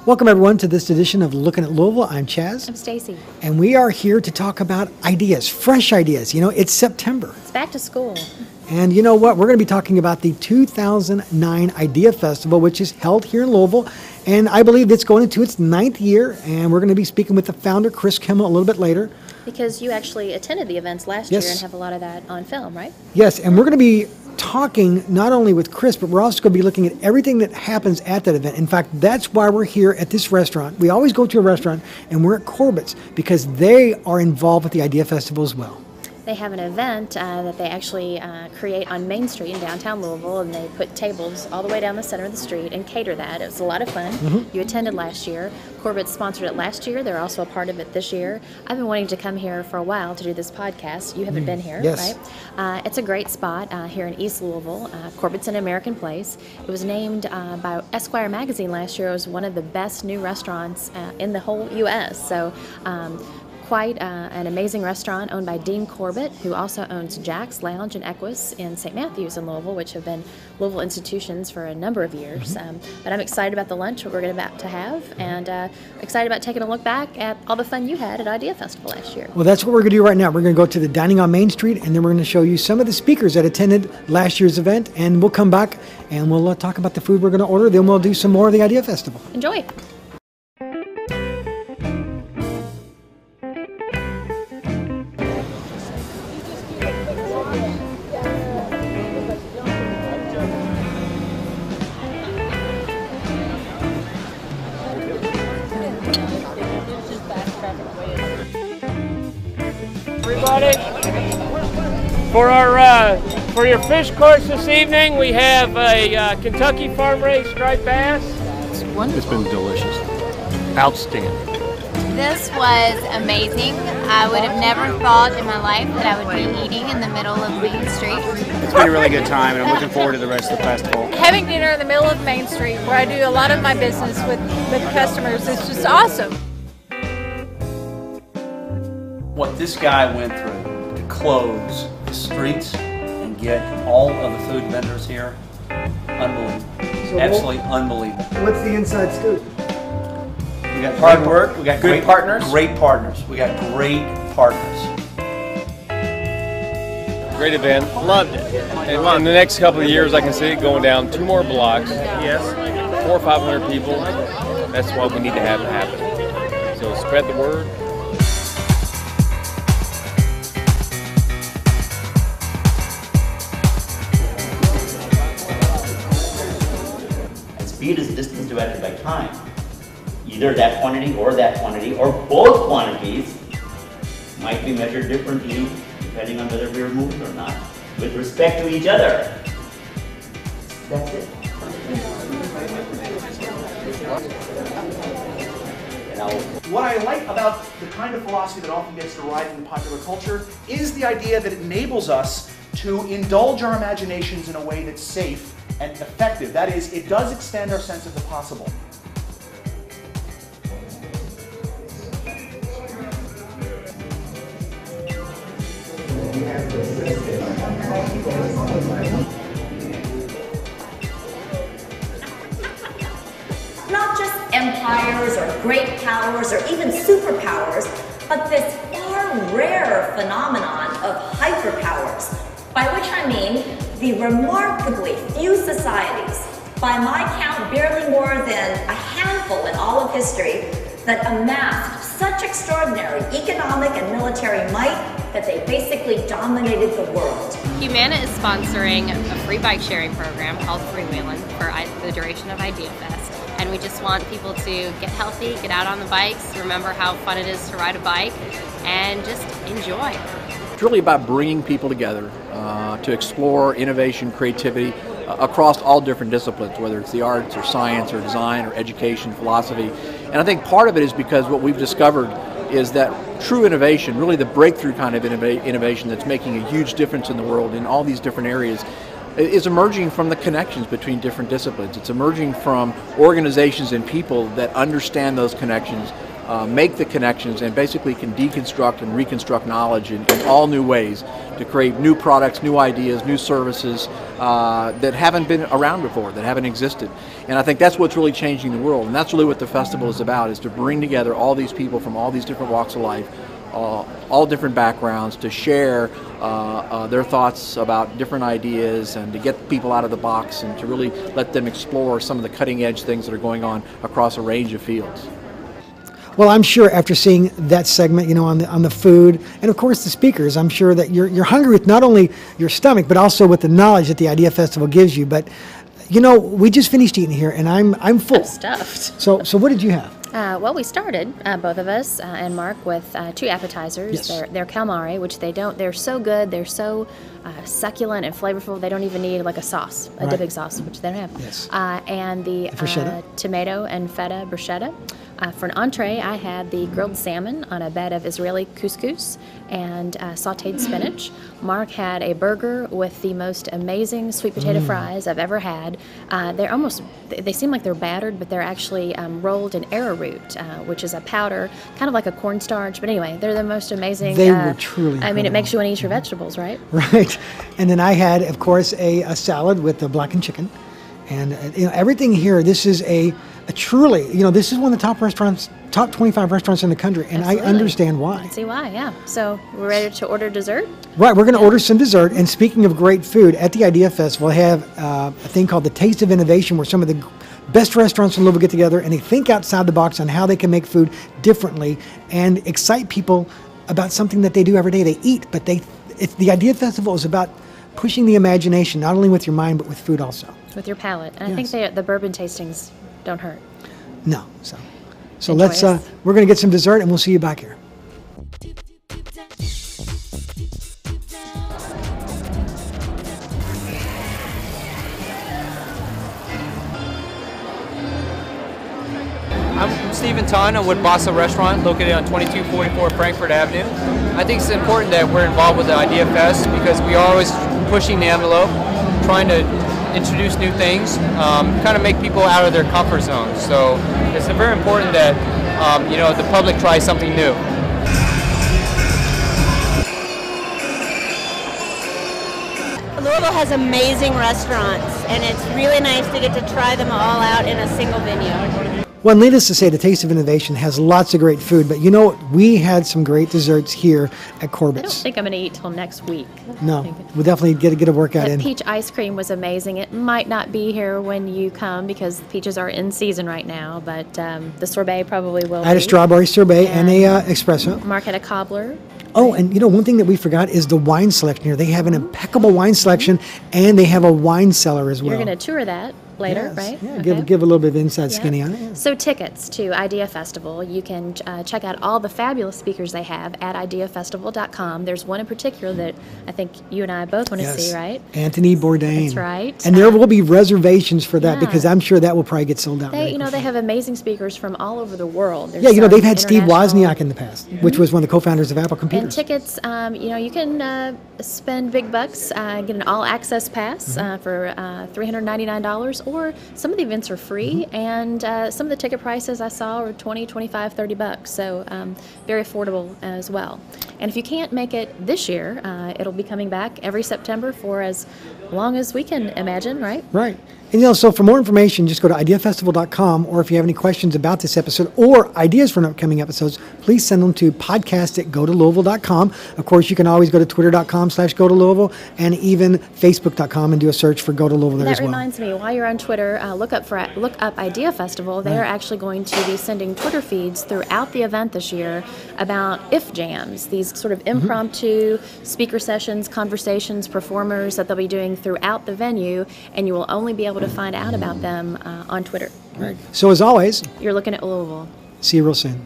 Welcome everyone to this edition of Looking at Louisville. I'm Chaz. I'm Stacy. And we are here to talk about ideas, fresh ideas. You know, it's September. It's back to school. And you know what? We're going to be talking about the 2009 IdeaFestival, which is held here in Louisville. And I believe it's going into its 9th year. And we're going to be speaking with the founder, Chris Kimmel, a little bit later. Because you actually attended the events last year and have a lot of that on film, right? Yes, and we're going to be talking not only with Chris, but we're also going to be looking at everything that happens at that event. In fact, that's why we're here at this restaurant. We always go to a restaurant, and we're at Corbett's because they are involved with the IdeaFestival as well. They have an event that they actually create on Main Street in downtown Louisville, and they put tables all the way down the center of the street and cater that. It was a lot of fun. You attended last year. Corbett sponsored it last year. They're also a part of it this year. I've been wanting to come here for a while to do this podcast. You haven't been here, right? It's a great spot here in East Louisville. Corbett's an American place. It was named by Esquire magazine last year as one of the best new restaurants in the whole U.S. So. Quite an amazing restaurant owned by Dean Corbett, who also owns Jack's Lounge and Equus in St. Matthews in Louisville, which have been Louisville institutions for a number of years. But I'm excited about the lunch that we're about to have, and excited about taking a look back at all the fun you had at IdeaFestival last year. Well, that's what we're going to do right now. We're going to go to the dining on Main Street, and then we're going to show you some of the speakers that attended last year's event, and we'll come back and we'll talk about the food we're going to order. Then we'll do some more of the IdeaFestival. Enjoy. Everybody, for your fish course this evening, we have a Kentucky farm-raised striped bass. It's wonderful. It's been delicious. Outstanding. This was amazing. I would have never thought in my life that I would be eating in the middle of Main Street. It's been a really good time, and I'm looking forward to the rest of the festival. Having dinner in the middle of Main Street, where I do a lot of my business with customers, is just awesome. What this guy went through to close the streets and get all of the food vendors here, unbelievable. Absolutely unbelievable. What's the inside scoop? We got hard work, we got good partners. Great partners. We got great partners. Great event. Loved it. And in the next couple of years, I can see it going down 2 more blocks. Yes. 400 or 500 people. That's what we need to have happen. So spread the word. Speed is distance divided by time. Either that quantity or both quantities might be measured differently depending on whether we're moving or not with respect to each other. That's it. What I like about the kind of philosophy that often gets derided in popular culture is the idea that it enables us to indulge our imaginations in a way that's safe and effective. That is, it does extend our sense of the possible. Not just empires or great powers or even superpowers, but this far rarer phenomenon of hyperpowers, by which I mean the remarkably few societies, by my count barely more than a handful in all of history, that amassed such extraordinary economic and military might that they basically dominated the world. Humana is sponsoring a free bike sharing program called Freewheelin' for the duration of IdeaFest. And we just want people to get healthy, get out on the bikes, remember how fun it is to ride a bike, and just enjoy. It's really about bringing people together to explore innovation, creativity across all different disciplines, whether it's the arts or science or design or education, philosophy. And I think part of it is because what we've discovered is that true innovation, really the breakthrough kind of innovation that's making a huge difference in the world in all these different areas, is emerging from the connections between different disciplines. It's emerging from organizations and people that understand those connections, make the connections, and basically can deconstruct and reconstruct knowledge in all new ways to create new products, new ideas, new services that haven't been around before, that haven't existed. And I think that's what's really changing the world, and that's really what the festival is about, is to bring together all these people from all these different walks of life, all different backgrounds, to share their thoughts about different ideas and to get people out of the box and to really let them explore some of the cutting edge things that are going on across a range of fields. Well, I'm sure after seeing that segment, on the food and of course the speakers, I'm sure that you're hungry with not only your stomach but also with the knowledge that the IdeaFestival gives you. But we just finished eating here, and I'm full. I'm stuffed. So what did you have? Well, we started, both of us and Mark, with 2 appetizers. Yes. They're calamari, which they're so good, they're so succulent and flavorful, they don't even need like a sauce, a dipping sauce, which they don't have. Yes. And the tomato and feta bruschetta. For an entree, I had the grilled salmon on a bed of Israeli couscous and sauteed spinach. Mark had a burger with the most amazing sweet potato fries I've ever had. They seem like they're battered, but they're actually rolled in arrowroot, which is a powder, kind of like a cornstarch. But anyway, they're the most amazing. They were truly I mean, it makes you want to eat your vegetables, right? Right. And then I had, of course, a salad with the blackened chicken. And everything here, this is a truly, this is one of the top 25 restaurants in the country, and Absolutely. I understand why. I can see why, yeah. So we're ready to order dessert? Right, we're going to order some dessert. And speaking of great food, at the IdeaFestival, they have a thing called the Taste of Innovation, where some of the best restaurants in Louisville get together and they think outside the box on how they can make food differently and excite people about something that they do every day. They eat, but the IdeaFestival is about pushing the imagination, not only with your mind, but with food also. With your palate. And Yes. I think the bourbon tastings don't hurt. No, so Enjoy let's. us. We're going to get some dessert, and we'll see you back here. I'm Stephen Ton with Bossa Restaurant, located on 2244 Frankfurt Avenue. I think it's important that we're involved with the IdeaFest because we are always pushing the envelope, trying to introduce new things, kind of make people out of their comfort zone. So it's very important that the public tries something new. Louisville has amazing restaurants, and it's really nice to get to try them all out in a single venue. Well, needless to say, the Taste of Innovation has lots of great food, but we had some great desserts here at Corbett's. I don't think I'm going to eat till next week. No, we'll definitely get a workout The in. peach ice cream was amazing. It might not be here when you come because the peaches are in season right now, but the sorbet probably will I had a be. strawberry sorbet and a espresso. Mark had a cobbler. Oh, and one thing that we forgot is the wine selection here. They have an impeccable wine selection, and they have a wine cellar as well. You're going to tour that later, Yes, right? yeah, Okay. give a little bit of inside skinny on it. Yeah. So tickets to IdeaFestival, you can check out all the fabulous speakers they have at IdeaFestival.com. There's one in particular that I think you and I both want to see, right? Anthony Bourdain. That's right. And there will be reservations for that Yeah. because I'm sure that will probably get sold out. They, they have amazing speakers from all over the world. There's Yeah, they've had some Steve international- Wozniak in the past, which was one of the co-founders of Apple And Computers. tickets, you can spend big bucks, get an all-access pass for $399, or some of the events are free, and some of the ticket prices I saw are $20, $25, $30, so very affordable as well. And if you can't make it this year, it'll be coming back every September for as long as we can imagine, right? Right. And so for more information, just go to IdeaFestival.com, or if you have any questions about this episode or ideas for upcoming episodes, please send them to podcast@gotolouisville.com. Of course, you can always go to twitter.com/gotolouisville and even facebook.com and do a search for Go to Louisville there as That well. reminds me, while you're on Twitter, look up IdeaFestival. They are actually going to be sending Twitter feeds throughout the event this year about if jams, these sort of impromptu speaker sessions, conversations, performers that they'll be doing throughout the venue, and you will only be able to find out about them on Twitter. Right. So as always, You're looking at Louisville. see you real soon.